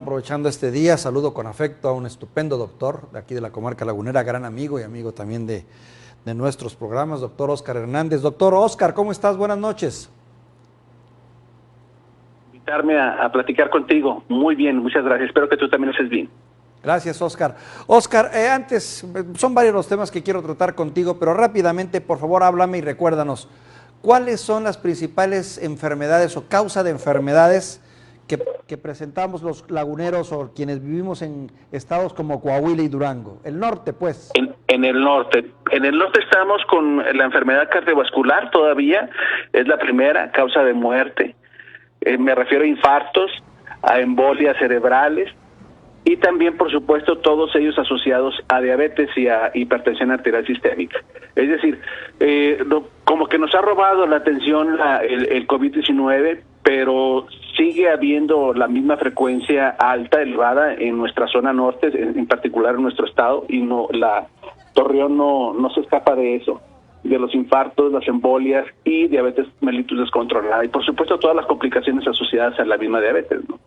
Aprovechando este día, saludo con afecto a un estupendo doctor de aquí de la comarca lagunera, gran amigo y amigo también de nuestros programas, doctor Óscar Hernández. Doctor Óscar, ¿cómo estás? Buenas noches. Invitarme a platicar contigo. Muy bien, muchas gracias. Espero que tú también estés bien. Gracias, Óscar. Óscar, son varios los temas que quiero tratar contigo, pero rápidamente, por favor, háblame y recuérdanos, ¿cuáles son las principales enfermedades o causa de enfermedades que presentamos los laguneros o quienes vivimos en estados como Coahuila y Durango? El norte, pues. En el norte. En el norte estamos con la enfermedad cardiovascular todavía. Es la primera causa de muerte. Me refiero a infartos, a embolias cerebrales y también, por supuesto, todos ellos asociados a diabetes y a hipertensión arterial sistémica. Es decir, como que nos ha robado la atención el COVID-19, pero sigue habiendo la misma frecuencia alta, elevada en nuestra zona norte, en particular en nuestro estado, y Torreón no se escapa de eso, de los infartos, las embolias y diabetes mellitus descontrolada, y por supuesto todas las complicaciones asociadas a la misma diabetes, ¿no?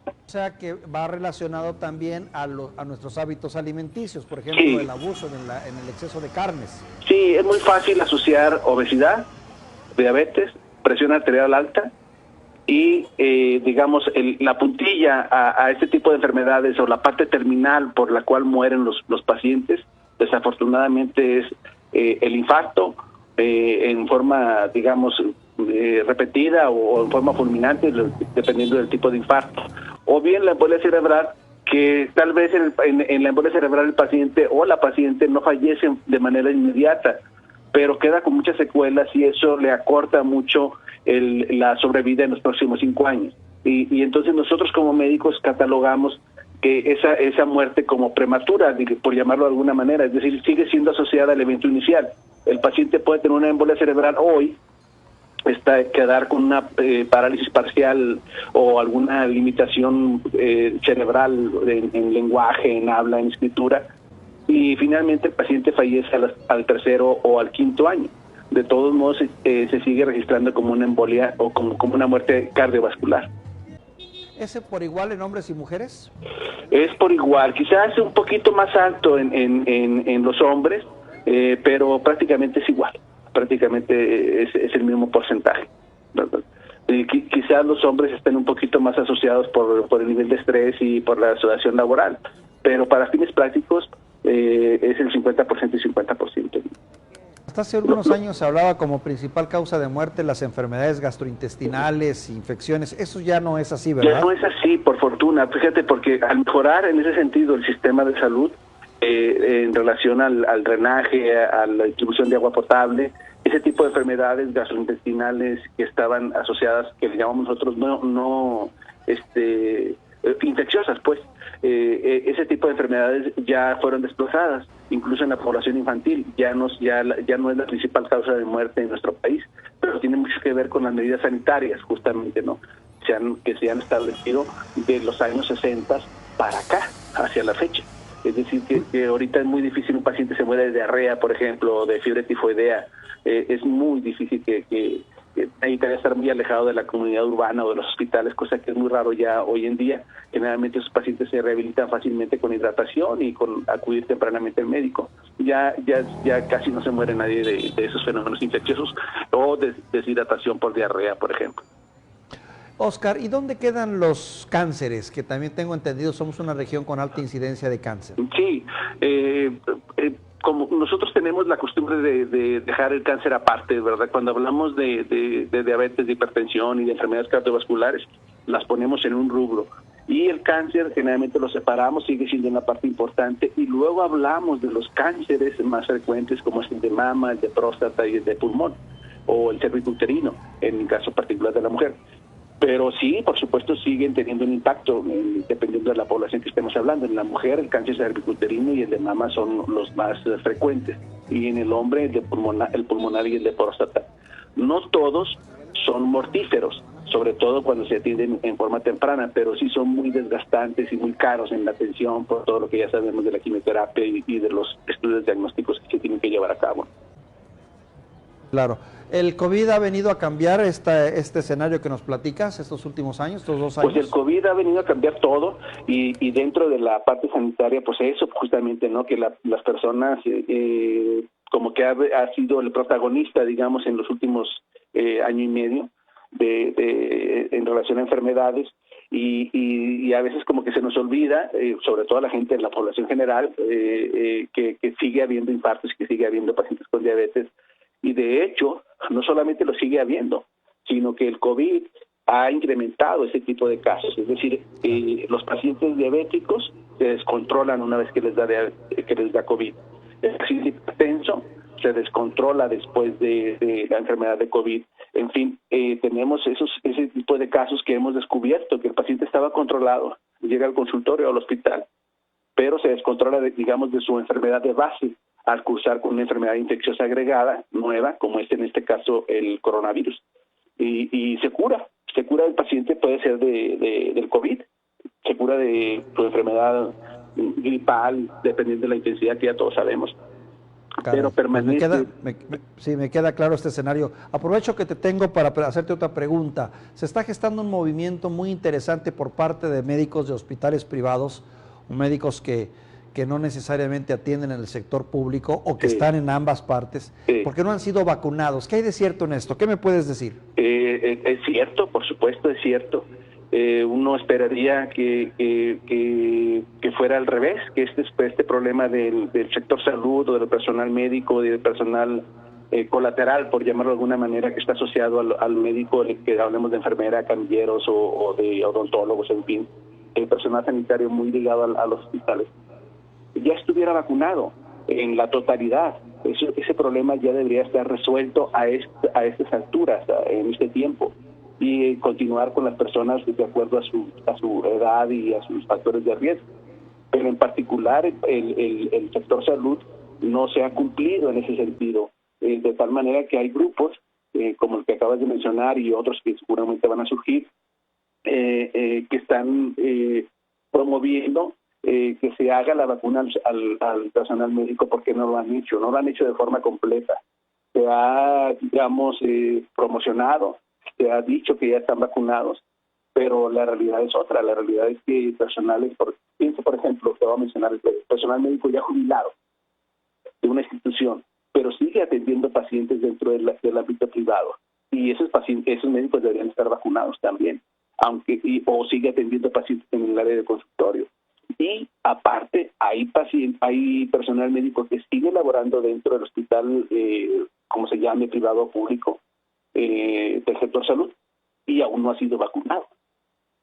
O sea que va relacionado también a nuestros hábitos alimenticios, por ejemplo, Sí. El abuso en el exceso de carnes. Sí, es muy fácil asociar obesidad, diabetes, presión arterial alta y, digamos, la puntilla a este tipo de enfermedades o la parte terminal por la cual mueren los pacientes, desafortunadamente es el infarto en forma, digamos, repetida o en forma fulminante, dependiendo del tipo de infarto, o bien la embolia cerebral, que tal vez en la embolia cerebral el paciente o la paciente no fallece de manera inmediata, pero queda con muchas secuelas y eso le acorta mucho la sobrevida en los próximos 5 años. Y entonces nosotros como médicos catalogamos que esa muerte como prematura, por llamarlo de alguna manera, es decir, sigue siendo asociada al evento inicial. El paciente puede tener una embolia cerebral hoy, quedar con una parálisis parcial o alguna limitación cerebral en lenguaje, en habla, en escritura, y finalmente el paciente fallece al tercero o al quinto año. De todos modos, se sigue registrando como una embolia o como una muerte cardiovascular. ¿Ese por igual en hombres y mujeres? Es por igual, quizás un poquito más alto en los hombres, pero prácticamente es igual. Prácticamente es el mismo porcentaje, ¿verdad? Quizás los hombres estén un poquito más asociados por el nivel de estrés y por la asociación laboral, pero para fines prácticos es el 50% y 50%. Hasta hace algunos años se hablaba como principal causa de muerte las enfermedades gastrointestinales, infecciones. Eso ya no es así, ¿verdad? Ya no es así, por fortuna. Fíjate, porque al mejorar en ese sentido el sistema de salud, en relación al drenaje, a la distribución de agua potable, ese tipo de enfermedades gastrointestinales que estaban asociadas, que le llamamos nosotros infecciosas, pues, ese tipo de enfermedades ya fueron desplazadas, incluso en la población infantil, ya no es la principal causa de muerte en nuestro país, pero tiene mucho que ver con las medidas sanitarias, justamente, ¿no? Que se han establecido de los años 60 para acá, hacia la fecha. Es decir, que ahorita es muy difícil un paciente se muera de diarrea, por ejemplo, o de fiebre tifoidea. Es muy difícil que necesitaría estar muy alejado de la comunidad urbana o de los hospitales, cosa que es muy raro ya hoy en día. Generalmente esos pacientes se rehabilitan fácilmente con hidratación y con acudir tempranamente al médico. Ya casi no se muere nadie de esos fenómenos infecciosos o de deshidratación por diarrea, por ejemplo. Óscar, ¿y dónde quedan los cánceres? Que también tengo entendido, somos una región con alta incidencia de cáncer. Sí, como nosotros tenemos la costumbre de dejar el cáncer aparte, ¿verdad? Cuando hablamos de diabetes, de hipertensión y de enfermedades cardiovasculares, las ponemos en un rubro. Y el cáncer generalmente lo separamos, sigue siendo una parte importante, y luego hablamos de los cánceres más frecuentes como es el de mama, el de próstata y el de pulmón, o el cervicuterino, en el caso particular de la mujer. Pero sí, por supuesto, siguen teniendo un impacto dependiendo de la población que estemos hablando. En la mujer el cáncer cervicuterino y el de mama son los más frecuentes, y en el hombre el pulmonar y el de próstata. No todos son mortíferos, sobre todo cuando se atienden en forma temprana, pero sí son muy desgastantes y muy caros en la atención por todo lo que ya sabemos de la quimioterapia y de los estudios diagnósticos que se tienen que llevar a cabo. Claro. ¿El COVID ha venido a cambiar este escenario que nos platicas estos últimos años, estos 2 años? Pues el COVID ha venido a cambiar todo y dentro de la parte sanitaria, pues eso justamente, ¿no? Que las personas como que ha sido el protagonista, digamos, en los últimos año y medio en relación a enfermedades y a veces como que se nos olvida, sobre todo a la gente en la población general, que sigue habiendo infartos y que sigue habiendo pacientes con diabetes. Y de hecho, no solamente lo sigue habiendo, sino que el COVID ha incrementado ese tipo de casos. Es decir, los pacientes diabéticos se descontrolan una vez que les da COVID. El paciente hipertenso se descontrola después de la enfermedad de COVID. En fin, tenemos ese tipo de casos que hemos descubierto, que el paciente estaba controlado, llega al consultorio o al hospital, pero se descontrola, digamos, de su enfermedad de base al cursar con una enfermedad infecciosa agregada, nueva, como es en este caso el coronavirus. Y se cura el paciente, puede ser del COVID, se cura de su enfermedad gripal, dependiendo de la intensidad que ya todos sabemos. Caray, Pero permanece. Sí, me queda claro este escenario. Aprovecho que te tengo para hacerte otra pregunta. Se está gestando un movimiento muy interesante por parte de médicos de hospitales privados, médicos que no necesariamente atienden en el sector público o que están en ambas partes, porque no han sido vacunados. ¿Qué hay de cierto en esto? ¿Qué me puedes decir? Es cierto, por supuesto, es cierto. Uno esperaría que fuera al revés, que este problema del sector salud o del personal médico, del personal colateral, por llamarlo de alguna manera, que está asociado al médico, que hablemos de enfermera, camilleros o de odontólogos, en fin, el personal sanitario muy ligado a los hospitales, ya estuviera vacunado en la totalidad. Ese problema ya debería estar resuelto a estas alturas, en este tiempo, y continuar con las personas de acuerdo a su edad y a sus factores de riesgo. Pero en particular el sector salud no se ha cumplido en ese sentido, de tal manera que hay grupos como el que acabas de mencionar y otros que seguramente van a surgir, que están promoviendo que se haga la vacuna al personal médico porque no lo han hecho de forma completa. Se ha, digamos, promocionado, se ha dicho que ya están vacunados, pero la realidad es otra. La realidad es que pienso por ejemplo, te voy a mencionar, el personal médico ya jubilado de una institución, pero sigue atendiendo pacientes dentro del ámbito privado, y esos médicos deberían estar vacunados también, o sigue atendiendo pacientes en el área de consultorio. Y aparte, hay personal médico que sigue laborando dentro del hospital, como se llame, privado o público, del sector salud, y aún no ha sido vacunado.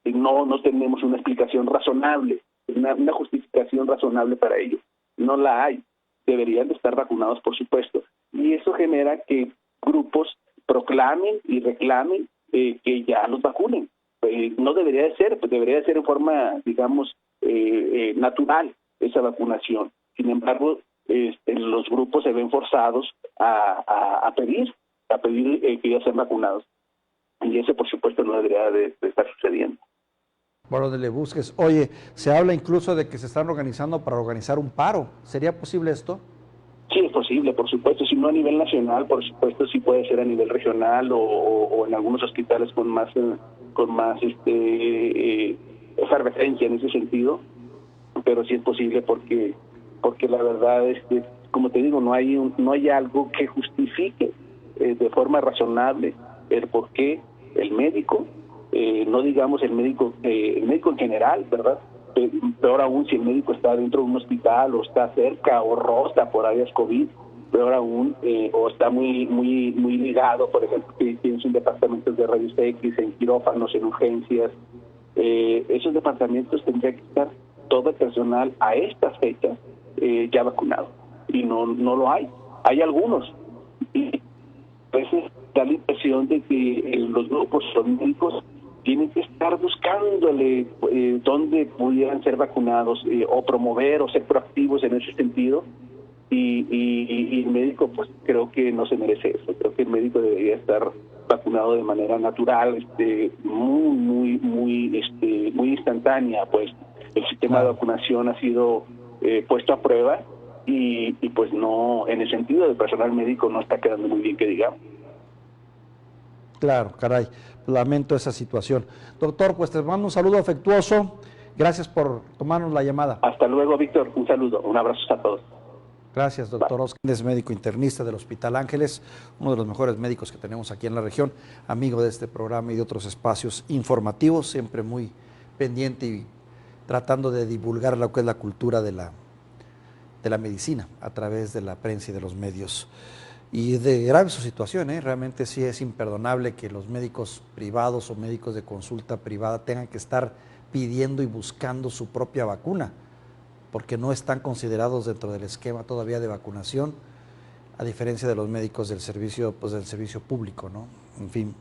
No tenemos una explicación razonable, una justificación razonable para ello. No la hay. Deberían de estar vacunados, por supuesto. Y eso genera que grupos proclamen y reclamen que ya los vacunen. No debería de ser, pues debería de ser en forma, digamos, natural esa vacunación. Sin embargo, los grupos se ven forzados a pedir que ya sean vacunados. Y eso, por supuesto, no debería de estar sucediendo. Por donde le busques. Oye, se habla incluso de que se están organizando para organizar un paro. ¿Sería posible esto? Sí, es posible, por supuesto. Si no a nivel nacional, por supuesto, sí puede ser a nivel regional o en algunos hospitales con más efervescencia en ese sentido. Pero sí es posible porque la verdad es que, como te digo, no hay algo que justifique de forma razonable el por qué el médico, no digamos el médico en general, ¿verdad? Peor aún si el médico está dentro de un hospital o está cerca o rosta por áreas COVID, peor aún, o está muy ligado, por ejemplo, que tienes un departamento de rayos X, en quirófanos, en urgencias. Esos departamentos tendría que estar todo el personal a estas fechas ya vacunado, y no lo hay. Hay algunos, y a veces da la impresión de que los grupos médicos tienen que estar buscándole dónde pudieran ser vacunados, o promover o ser proactivos en ese sentido, y el médico, pues creo que no se merece eso. Creo que el médico debería estar vacunado de manera natural, muy instantánea. Pues el sistema de vacunación ha sido puesto a prueba y pues no, en el sentido del personal médico no está quedando muy bien, que digamos. Claro, caray, lamento esa situación. Doctor, pues te mando un saludo afectuoso. Gracias por tomarnos la llamada. Hasta luego, Víctor. Un saludo, un abrazo a todos. Gracias, doctor Oscar. Es médico internista del Hospital Ángeles, uno de los mejores médicos que tenemos aquí en la región, amigo de este programa y de otros espacios informativos, siempre muy pendiente y tratando de divulgar lo que es la cultura de la medicina a través de la prensa y de los medios. Y de grave su situación, realmente sí es imperdonable que los médicos privados o médicos de consulta privada tengan que estar pidiendo y buscando su propia vacuna, porque no están considerados dentro del esquema todavía de vacunación, a diferencia de los médicos del servicio, pues del servicio público, ¿no? En fin.